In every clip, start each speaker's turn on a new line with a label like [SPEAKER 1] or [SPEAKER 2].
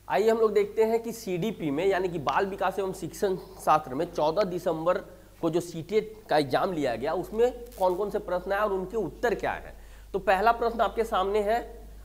[SPEAKER 1] आइए हम लोग देखते हैं कि सीडीपी में यानी कि बाल विकास एवं शिक्षण शास्त्र में 14 दिसंबर को जो सीटेट का एग्जाम लिया गया उसमें कौन कौन से प्रश्न आए और उनके उत्तर क्या है। तो पहला प्रश्न आपके सामने है,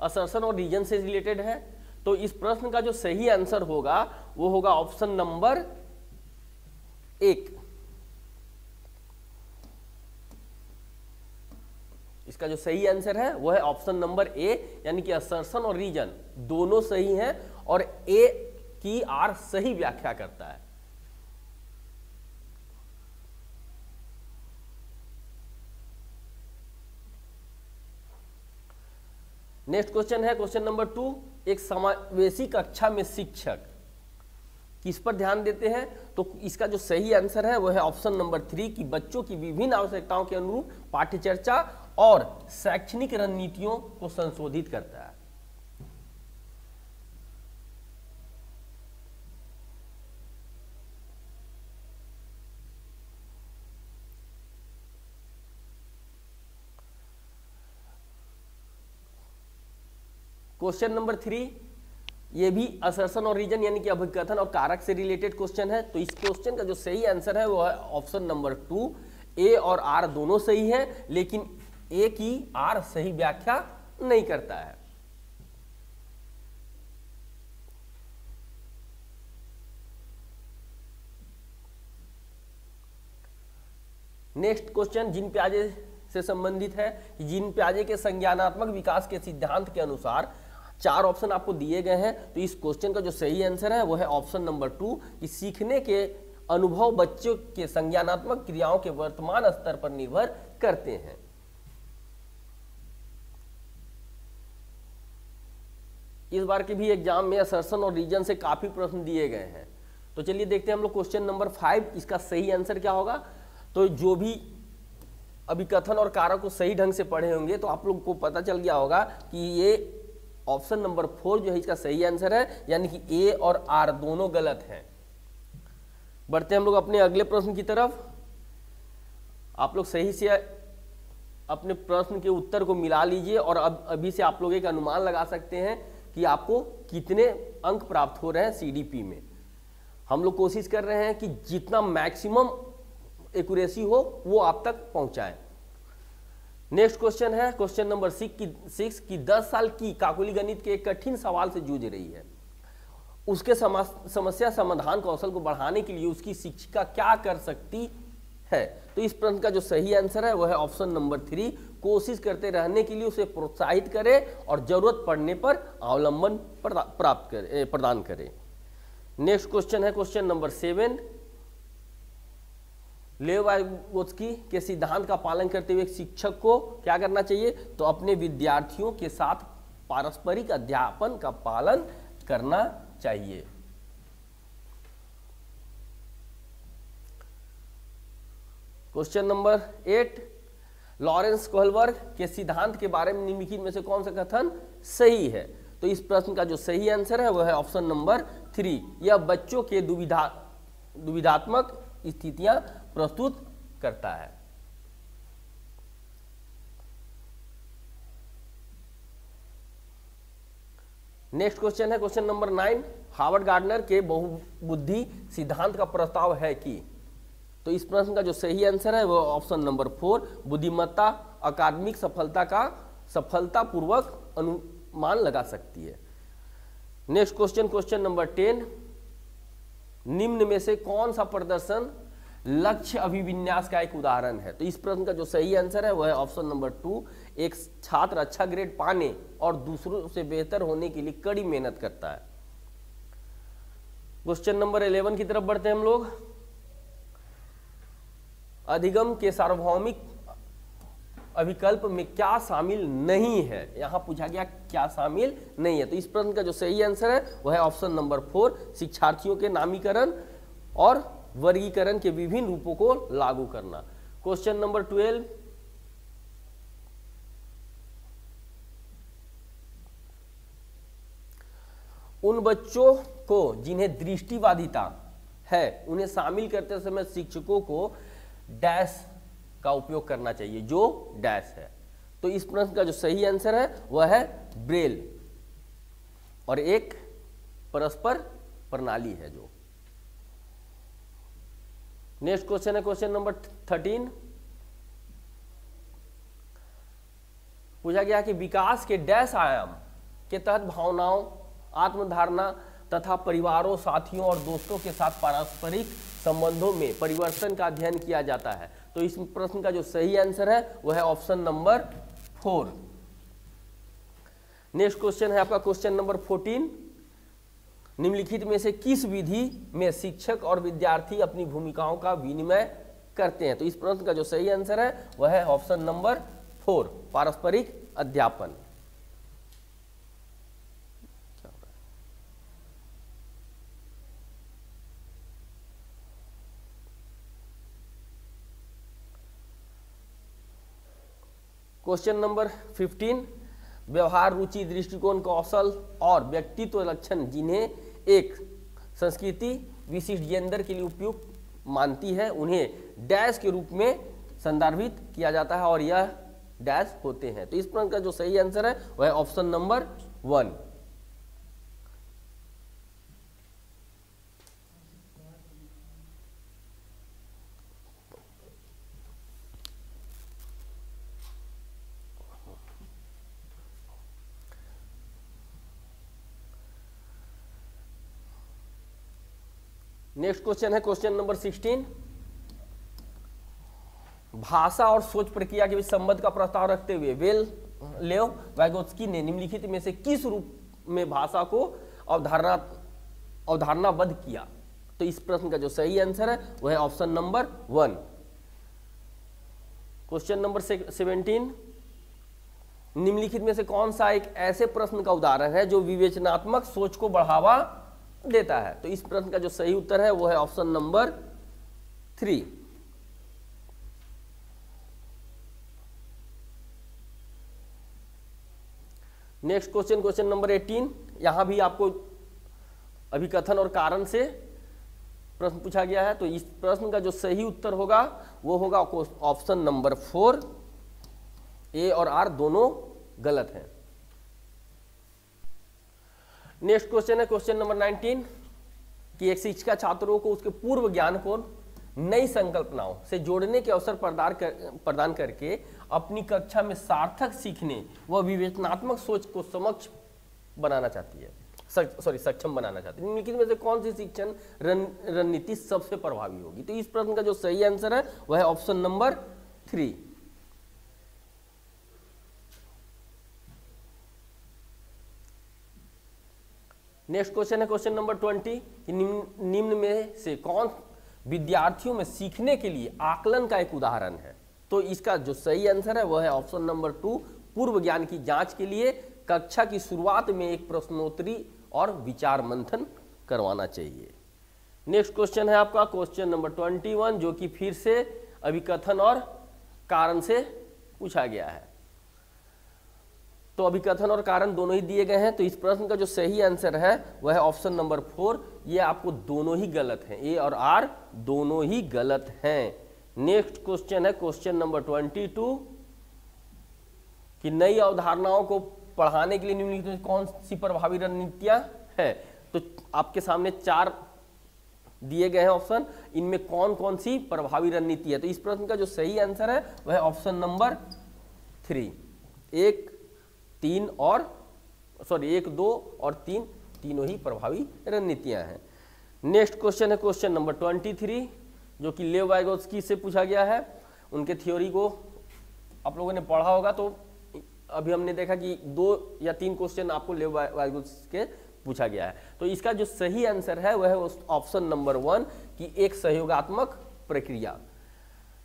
[SPEAKER 1] असर्शन और रीजन से रिलेटेड है। तो इस प्रश्न का जो सही आंसर होगा वो होगा ऑप्शन नंबर 1। इसका जो सही आंसर है वो है ऑप्शन नंबर ए, यानी कि असर्शन और रीजन दोनों सही हैं और ए की आर सही व्याख्या करता है। नेक्स्ट क्वेश्चन है क्वेश्चन नंबर 2, एक समावेशी कक्षा में शिक्षक किस पर ध्यान देते हैं। तो इसका जो सही आंसर है वो है ऑप्शन नंबर 3 कि बच्चों की विभिन्न आवश्यकताओं के अनुरूप पाठ्यचर्चा और शैक्षणिक रणनीतियों को संशोधित करता है। क्वेश्चन नंबर 3 ये भी असर्शन और रीजन यानी कि अभिकथन और कारक से रिलेटेड क्वेश्चन है। तो इस क्वेश्चन का जो सही आंसर है वो है ऑप्शन नंबर 2, ए और आर दोनों सही है, लेकिन ए की आर सही व्याख्या नहीं करता है। नेक्स्ट क्वेश्चन जीन पियाजे से संबंधित है कि जीन पियाजे के संज्ञानात्मक विकास के सिद्धांत के अनुसार 4 ऑप्शन आपको दिए गए हैं। तो इस क्वेश्चन का जो सही आंसर है वो है ऑप्शन नंबर 2 कि सीखने के अनुभव बच्चों के संज्ञानात्मक क्रियाओं के वर्तमान स्तर पर निर्भर करते हैं। इस बार के भी एग्जाम में असर्शन और रीजन से काफी प्रश्न दिए गए हैं। तो चलिए देखते हैं हम लोग क्वेश्चन नंबर 5, इसका सही आंसर क्या होगा। तो जो भी अभिकथन और कारक को सही ढंग से पढ़े होंगे तो आप लोग को पता चल गया होगा कि ये ऑप्शन नंबर 4 जो है इसका सही आंसर है, यानी कि ए और आर दोनों गलत हैं। बढ़ते हैं हम लोग अपने अगले प्रश्न की तरफ। आप लोग सही से अपने प्रश्न के उत्तर को मिला लीजिए और अब अभी से आप लोग एक अनुमान लगा सकते हैं कि आपको कितने अंक प्राप्त हो रहे हैं सीडीपी में। हम लोग कोशिश कर रहे हैं कि जितना मैक्सिमम एक्यूरेसी हो वो आप तक पहुंचाएं। नेक्स्ट क्वेश्चन है क्वेश्चन नंबर 6 की 10 साल की काकोली गणित के एक कठिन सवाल से जूझ रही है। उसके समस्या समाधान कौशल को बढ़ाने के लिए उसकी शिक्षिका क्या कर सकती है। तो इस प्रश्न का जो सही आंसर है वो है ऑप्शन नंबर 3, कोशिश करते रहने के लिए उसे प्रोत्साहित करें और जरूरत पड़ने पर अवलंबन प्रदान करें। नेक्स्ट क्वेश्चन है क्वेश्चन नंबर 7, लेवाइगोत्स्की के सिद्धांत का पालन करते हुए शिक्षक को क्या करना चाहिए। तो अपने विद्यार्थियों के साथ पारस्परिक अध्यापन का पालन करना चाहिए। क्वेश्चन नंबर 8, लॉरेंस कोहलबर्ग के सिद्धांत के बारे में निम्नलिखित में से कौन सा कथन सही है। तो इस प्रश्न का जो सही आंसर है वह है ऑप्शन नंबर 3, यह बच्चों के दुविधात्मक स्थितियां प्रस्तुत करता है। नेक्स्ट क्वेश्चन है क्वेश्चन नंबर 9, हार्वर्ड गार्डनर के बहुबुद्धि सिद्धांत का प्रस्ताव है कि। तो इस प्रश्न का जो सही आंसर है वो ऑप्शन नंबर 4, बुद्धिमत्ता अकादमिक सफलता का सफलतापूर्वक अनुमान लगा सकती है। नेक्स्ट क्वेश्चन नंबर 10, निम्न में से कौन सा प्रदर्शन लक्ष्य अभिविन्यास का एक उदाहरण है। तो इस प्रश्न का जो सही आंसर है वह है ऑप्शन नंबर 2, एक छात्र अच्छा ग्रेड पाने और दूसरों से बेहतर होने के लिए कड़ी मेहनत करता है। क्वेश्चन नंबर 11 की तरफ बढ़ते हैं हम लोग। अधिगम के सार्वभौमिक अभिकल्प में क्या शामिल नहीं है, यहां पूछा गया क्या शामिल नहीं है। तो इस प्रश्न का जो सही आंसर है वह है ऑप्शन नंबर 4, शिक्षार्थियों के नामीकरण और वर्गीकरण के विभिन्न रूपों को लागू करना। क्वेश्चन नंबर 12, उन बच्चों को जिन्हें दृष्टिबाधिता है उन्हें शामिल करते समय शिक्षकों को डैश का उपयोग करना चाहिए, जो डैश है। तो इस प्रश्न का जो सही आंसर है वह है ब्रेल और 1 परस्पर प्रणाली है जो। नेक्स्ट क्वेश्चन है क्वेश्चन नंबर 13। पूछा गया कि विकास के डैश आयाम के तहत भावनाओं, आत्मधारणा तथा परिवारों, साथियों और दोस्तों के साथ पारस्परिक संबंधों में परिवर्तन का अध्ययन किया जाता है। तो इस प्रश्न का जो सही आंसर है वह है ऑप्शन नंबर 4। नेक्स्ट क्वेश्चन है आपका क्वेश्चन नंबर 14। निम्नलिखित में से किस विधि में शिक्षक और विद्यार्थी अपनी भूमिकाओं का विनिमय करते हैं? तो इस प्रश्न का जो सही आंसर है वह है ऑप्शन नंबर 4, पारस्परिक अध्यापन। Question number 15। व्यवहार, रुचि, दृष्टिकोण, कौशल और व्यक्तित्व लक्षण जिन्हें एक संस्कृति विशिष्ट जेंडर के लिए उपयुक्त मानती है उन्हें डैश के रूप में संदर्भित किया जाता है और यह डैश होते हैं। तो इस प्रश्न का जो सही आंसर है वह है ऑप्शन नंबर 1। नेक्स्ट क्वेश्चन है क्वेश्चन नंबर 16। भाषा और सोच प्रक्रिया के बीच संबंध का प्रस्ताव रखते हुए लेव वाइगोत्स्की ने निम्नलिखित में से किस रूप में भाषा को अवधारणाबद्ध किया? तो इस प्रश्न का जो सही आंसर है वह है ऑप्शन नंबर 1। Question number 17। निम्नलिखित में से कौन सा एक ऐसे प्रश्न का उदाहरण है जो विवेचनात्मक सोच को बढ़ावा देता है? तो इस प्रश्न का जो सही उत्तर है वो है option number 3। Next question question number 18। यहां भी आपको अभिकथन और कारण से प्रश्न पूछा गया है। तो इस प्रश्न का जो सही उत्तर होगा वो होगा ऑप्शन नंबर 4। ए और आर दोनों गलत हैं। नेक्स्ट क्वेश्चन है क्वेश्चन नंबर 19 कि एक शिक्षिका छात्रों को उसके पूर्व ज्ञान को नई संकल्पनाओं से जोड़ने के अवसर प्रदान करके अपनी कक्षा में सार्थक सीखने व विवेचनात्मक सोच को सक्षम बनाना चाहती है। निम्नलिखित में से कौन सी शिक्षण रणनीति सबसे प्रभावी होगी? तो इस प्रश्न का जो सही आंसर है वह है ऑप्शन नंबर 3। नेक्स्ट क्वेश्चन है क्वेश्चन नंबर 20 कि निम्न में से कौन विद्यार्थियों में सीखने के लिए आकलन का एक उदाहरण है? तो इसका जो सही आंसर है वह है ऑप्शन नंबर 2। पूर्व ज्ञान की जांच के लिए कक्षा की शुरुआत में एक प्रश्नोत्तरी और विचार मंथन करवाना चाहिए। नेक्स्ट क्वेश्चन है आपका क्वेश्चन नंबर 21 जो कि फिर से अभिकथन और कारण से पूछा गया है। तो अभिकथन और कारण दोनों ही दिए गए हैं। तो इस प्रश्न का जो सही आंसर है वह है ऑप्शन नंबर 4। ये आपको दोनों ही गलत हैं, ए और आर दोनों ही गलत हैं। नेक्स्ट क्वेश्चन है क्वेश्चन नंबर 22 कि नई अवधारणाओं को पढ़ाने के लिए निम्नलिखित कौन सी प्रभावी रणनीतियां हैं? तो आपके सामने 4 दिए गए हैं ऑप्शन, इनमें कौन कौन सी प्रभावी रणनीति है? तो इस प्रश्न का जो सही आंसर है वह है ऑप्शन नंबर 3। 1, 2 और 3 तीनों ही प्रभावी रणनीतियां हैं। नेक्स्ट क्वेश्चन है क्वेश्चन नंबर 23 जो कि लेव वाइगोत्स्की से पूछा गया है। उनके थ्योरी को आप लोगों ने पढ़ा होगा। तो अभी हमने देखा कि 2 या 3 क्वेश्चन आपको लेव वाइगोत्स्की के पूछा गया है। तो इसका जो सही आंसर है वह है ऑप्शन नंबर 1 कि एक सहयोगात्मक प्रक्रिया।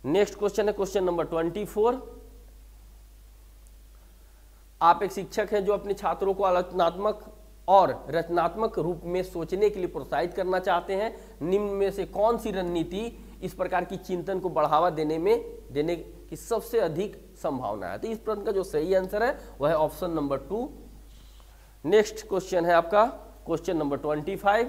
[SPEAKER 1] नेक्स्ट क्वेश्चन है क्वेश्चन नंबर 24। आप एक शिक्षक हैं जो अपने छात्रों को आलोचनात्मक और रचनात्मक रूप में सोचने के लिए प्रोत्साहित करना चाहते हैं। निम्न में से कौन सी रणनीति इस प्रकार की चिंतन को बढ़ावा देने की सबसे अधिक संभावना है? तो इस प्रश्न का जो सही आंसर है वह है ऑप्शन नंबर 2। नेक्स्ट क्वेश्चन है आपका क्वेश्चन नंबर 25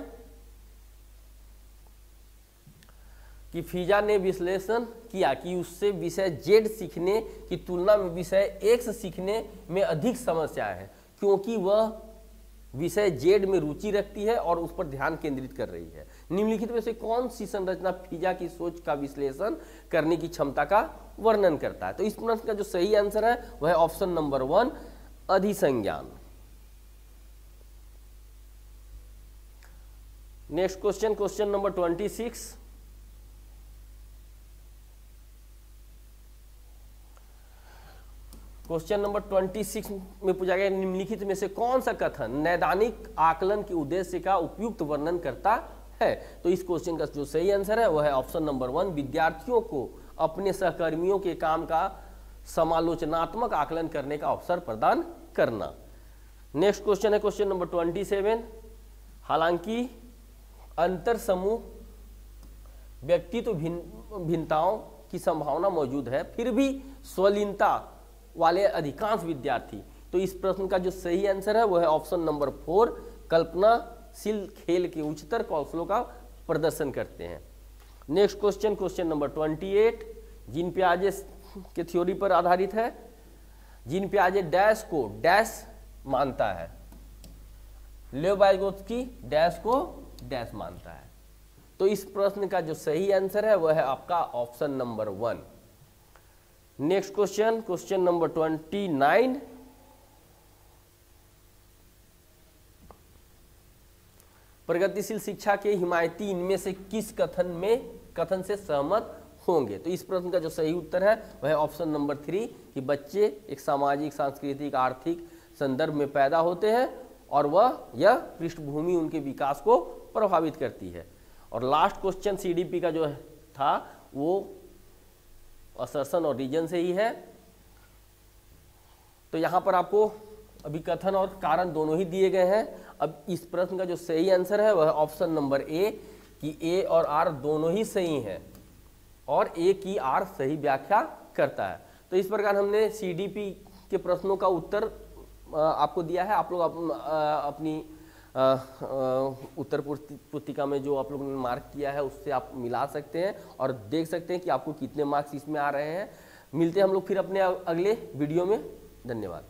[SPEAKER 1] कि फीजा ने विश्लेषण किया कि उससे विषय Z सीखने की तुलना में विषय X सीखने में अधिक समस्याएं हैं क्योंकि वह विषय जेड में रुचि रखती है और उस पर ध्यान केंद्रित कर रही है। निम्नलिखित में से कौन सी संरचना फिजा की सोच का विश्लेषण करने की क्षमता का वर्णन करता है? तो इस प्रश्न का जो सही आंसर है वह है ऑप्शन नंबर 1, अधिसंज्ञान। Next question, question number 26। Question number 26 में पूछा गया निम्नलिखित में से कौन सा कथन नैदानिक आकलन के उद्देश्य का उपयुक्त वर्णन करता है? तो इस क्वेश्चन का जो सही आंसर है वह है ऑप्शन नंबर 1, विद्यार्थियों को अपने सहकर्मियों के काम का समालोचनात्मक आकलन करने का अवसर प्रदान करना। नेक्स्ट क्वेश्चन है क्वेश्चन नंबर 27। हालांकि अंतर समूह व्यक्तित्व भिन्नताओं की संभावना मौजूद है, फिर भी स्वलीनता वाले अधिकांश विद्यार्थी। तो इस प्रश्न का जो सही आंसर है वह है ऑप्शन नंबर 4, कल्पनाशील खेल के उच्चतर कौशलों का प्रदर्शन करते हैं। Next question, question number 28, Jean पियाजे के थ्योरी पर आधारित है। जीन पियाजे डैश को डैश मानता है, लेव वाइगोत्स्की डैश को डैश मानता है। तो इस प्रश्न का जो सही आंसर है वह है आपका option number 1। Next question, question number 29, प्रगतिशील शिक्षा के हिमायती इनमें से किस कथन से सहमत होंगे? तो इस प्रश्न का जो सही उत्तर है वह है ऑप्शन नंबर 3 कि बच्चे एक सामाजिक, सांस्कृतिक, आर्थिक संदर्भ में पैदा होते हैं और यह पृष्ठभूमि उनके विकास को प्रभावित करती है। और लास्ट क्वेश्चन सीडीपी का जो था वो असर्शन और रीजन से ही है। तो यहां पर आपको अभी कथन और कारण दोनों ही दिए गए हैं। अब इस प्रश्न का जो सही आंसर है वह ऑप्शन नंबर ए कि ए और आर दोनों ही सही हैं और ए की आर सही व्याख्या करता है। तो इस प्रकार हमने सीडीपी के प्रश्नों का उत्तर आपको दिया है। आप लोग अपनी उत्तर पुस्तिका में जो आप लोगों ने मार्क किया है उससे आप मिला सकते हैं और देख सकते हैं कि आपको कितने मार्क्स इसमें आ रहे हैं। मिलते हैं हम लोग फिर अपने अगले वीडियो में। धन्यवाद।